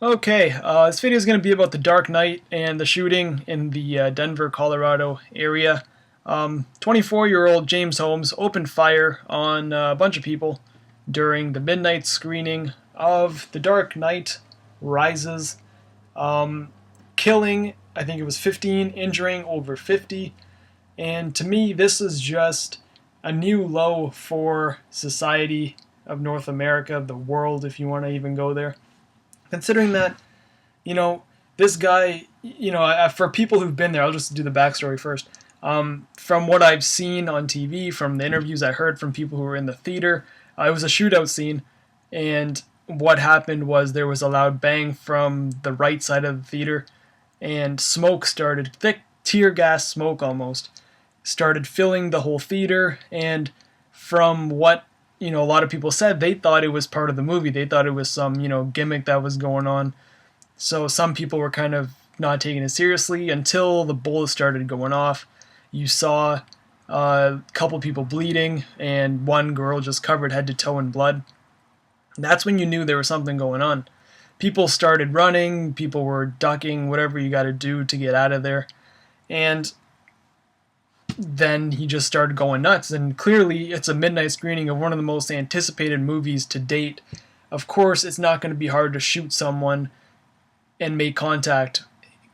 Okay, this video is going to be about the Dark Knight and the shooting in the Denver, Colorado area. 24-year-old James Holmes opened fire on a bunch of people during the midnight screening of The Dark Knight Rises, killing, I think it was 15, injuring over 50. And to me, this is just a new low for society of North America, the world, if you want to even go there. Considering that, you know, this guy, for people who've been there, I'll just do the backstory first. From what I've seen on TV, from the interviews I heard from people who were in the theater, it was a shootout scene, and what happened was there was a loud bang from the right side of the theater, and smoke started, thick tear gas smoke almost, started filling the whole theater, and from what a lot of people said, they thought it was part of the movie. They thought it was some gimmick that was going on. So some people were kind of not taking it seriously until the bullets started going off. You saw a couple people bleeding and one girl just covered head to toe in blood. That's when you knew there was something going on. People started running, people were ducking, whatever you got to do to get out of there. And then he just started going nuts. And clearly, it's a midnight screening of one of the most anticipated movies to date. Of course, it's not going to be hard to shoot someone and make contact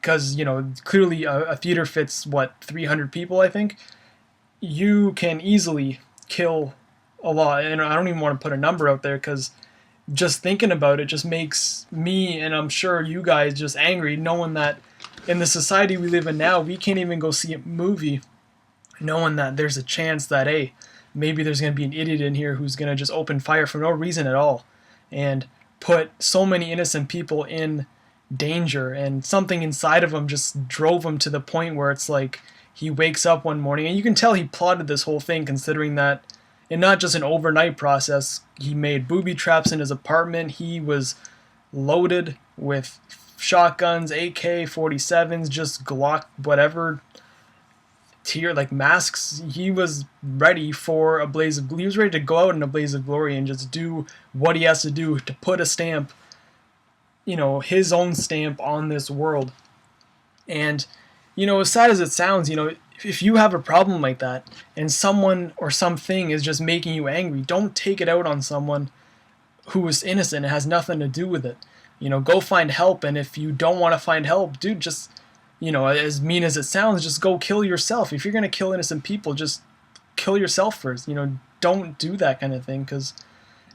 because, clearly a theater fits, 300 people, I think. You can easily kill a lot. And I don't even want to put a number out there because just thinking about it just makes me, and I'm sure you guys, just angry knowing that in the society we live in now, we can't even go see a movie knowing that there's a chance that, hey, maybe there's going to be an idiot in here who's going to just open fire for no reason at all and put so many innocent people in danger. And something inside of him just drove him to the point where it's like he wakes up one morning, and you can tell he plotted this whole thing, considering that, and not just an overnight process, he made booby traps in his apartment. He was loaded with shotguns, AK-47s, just Glock, whatever, tier like masks. He was ready for a blaze of he was ready to go out in a blaze of glory and just do what he has to do to put a stamp, his own stamp on this world. And as sad as it sounds, if you have a problem like that and someone or something is just making you angry, don't take it out on someone who is innocent. It has nothing to do with it. Go find help. And if you don't want to find help, dude, just as mean as it sounds, just go kill yourself. If you're going to kill innocent people, just kill yourself first. Don't do that kind of thing, because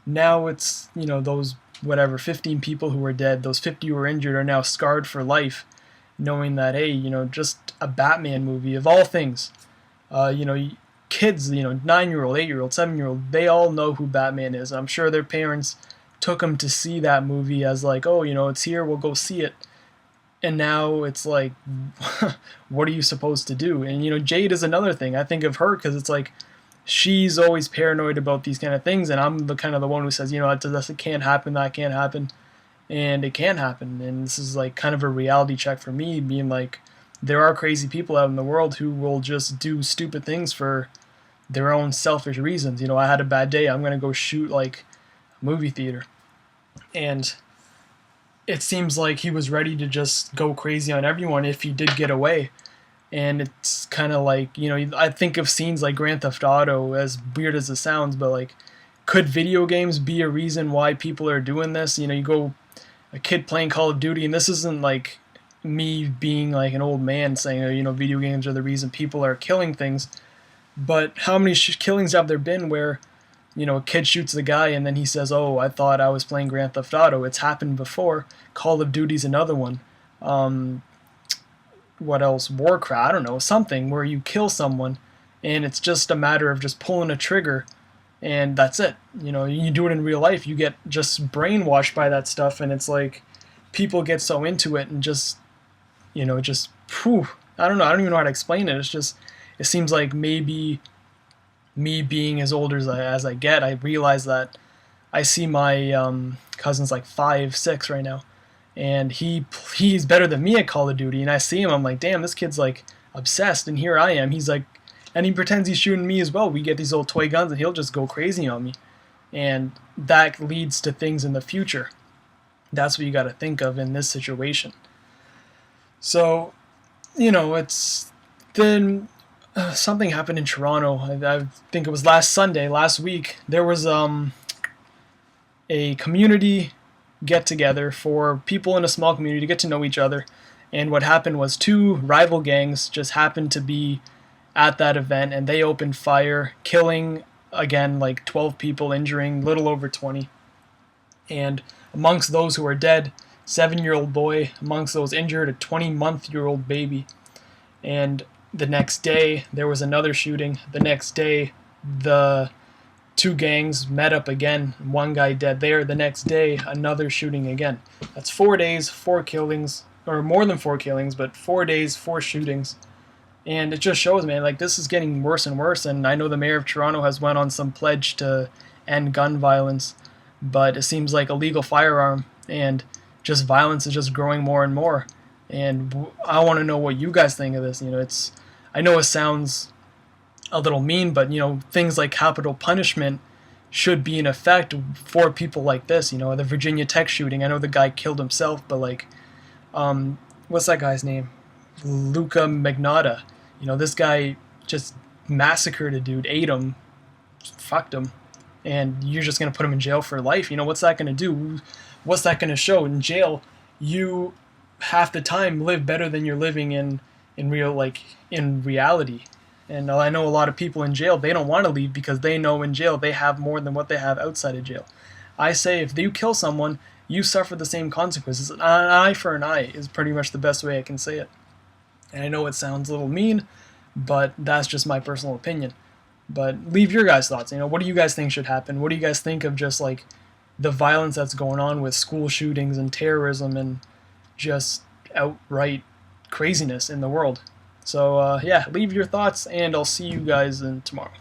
now it's, those 15 people who were dead, those 50 who were injured are now scarred for life, knowing that, hey, just a Batman movie, of all things, kids, 9-year-old, 8-year-old, 7-year-old, they all know who Batman is. I'm sure their parents took them to see that movie as like, oh, it's here, we'll go see it. And now it's like, what are you supposed to do? And Jade is another thing. I think of her because it's like she's always paranoid about these kind of things, and I'm the kind of the one who says, it can't happen, that can't happen, and it can happen. And this is like kind of a reality check for me, being like, there are crazy people out in the world who will just do stupid things for their own selfish reasons. I had a bad day, I'm gonna go shoot like a movie theater, and it seems like he was ready to just go crazy on everyone if he did get away. And it's kind of like, I think of scenes like Grand Theft Auto, as weird as it sounds, but like, could video games be a reason why people are doing this? You go, a kid playing Call of Duty, and this isn't like me being like an old man saying, video games are the reason people are killing things. But how many killings have there been where, a kid shoots the guy and then he says, oh, I thought I was playing Grand Theft Auto. It's happened before. Call of Duty's another one. What else? Warcraft, I don't know, something where you kill someone and it's just a matter of just pulling a trigger and that's it. You do it in real life, you get just brainwashed by that stuff, and it's like people get so into it and just, just, whew, I don't know, I don't even know how to explain it. It's just, it seems like maybe me being as older as I get, I realize that I see my cousin's like 5, 6 right now, and he's better than me at Call of Duty, and I see him, I'm like, damn, this kid's like obsessed, and here I am. He's like, and he pretends he's shooting me as well. We get these old toy guns, and he'll just go crazy on me, and that leads to things in the future. That's what you got to think of in this situation. So, it's then something happened in Toronto. I think it was last week. There was a community get together for people in a small community to get to know each other. And what happened was two rival gangs just happened to be at that event, and they opened fire, killing again like 12 people, injuring little over 20. And amongst those who are dead, 7-year-old boy. Amongst those injured, a 20-month-old baby. And the next day, there was another shooting. The next day, the two gangs met up again. One guy dead there. The next day, another shooting again. That's 4 days, 4 killings, or more than 4 killings, but 4 days, 4 shootings. And it just shows, man, like this is getting worse and worse. And I know the mayor of Toronto has went on some pledge to end gun violence, but it seems like a legal firearm and just violence is just growing more and more. And I want to know what you guys think of this. I know it sounds a little mean, but things like capital punishment should be in effect for people like this. The Virginia Tech shooting. I know the guy killed himself, but what's that guy's name? Luca Magnotta. This guy just massacred a dude, ate him, fucked him, and you're just gonna put him in jail for life. What's that gonna do? What's that gonna show? In jail, you half the time live better than you're living in reality. And I know a lot of people in jail, they don't want to leave because they know in jail they have more than what they have outside of jail. I say if you kill someone, you suffer the same consequences. An eye for an eye is pretty much the best way I can say it. And I know it sounds a little mean, but that's just my personal opinion. But leave your guys' thoughts. What do you guys think should happen? What do you guys think of just like the violence that's going on with school shootings and terrorism and just outright craziness in the world? So yeah, leave your thoughts, and I'll see you guys tomorrow.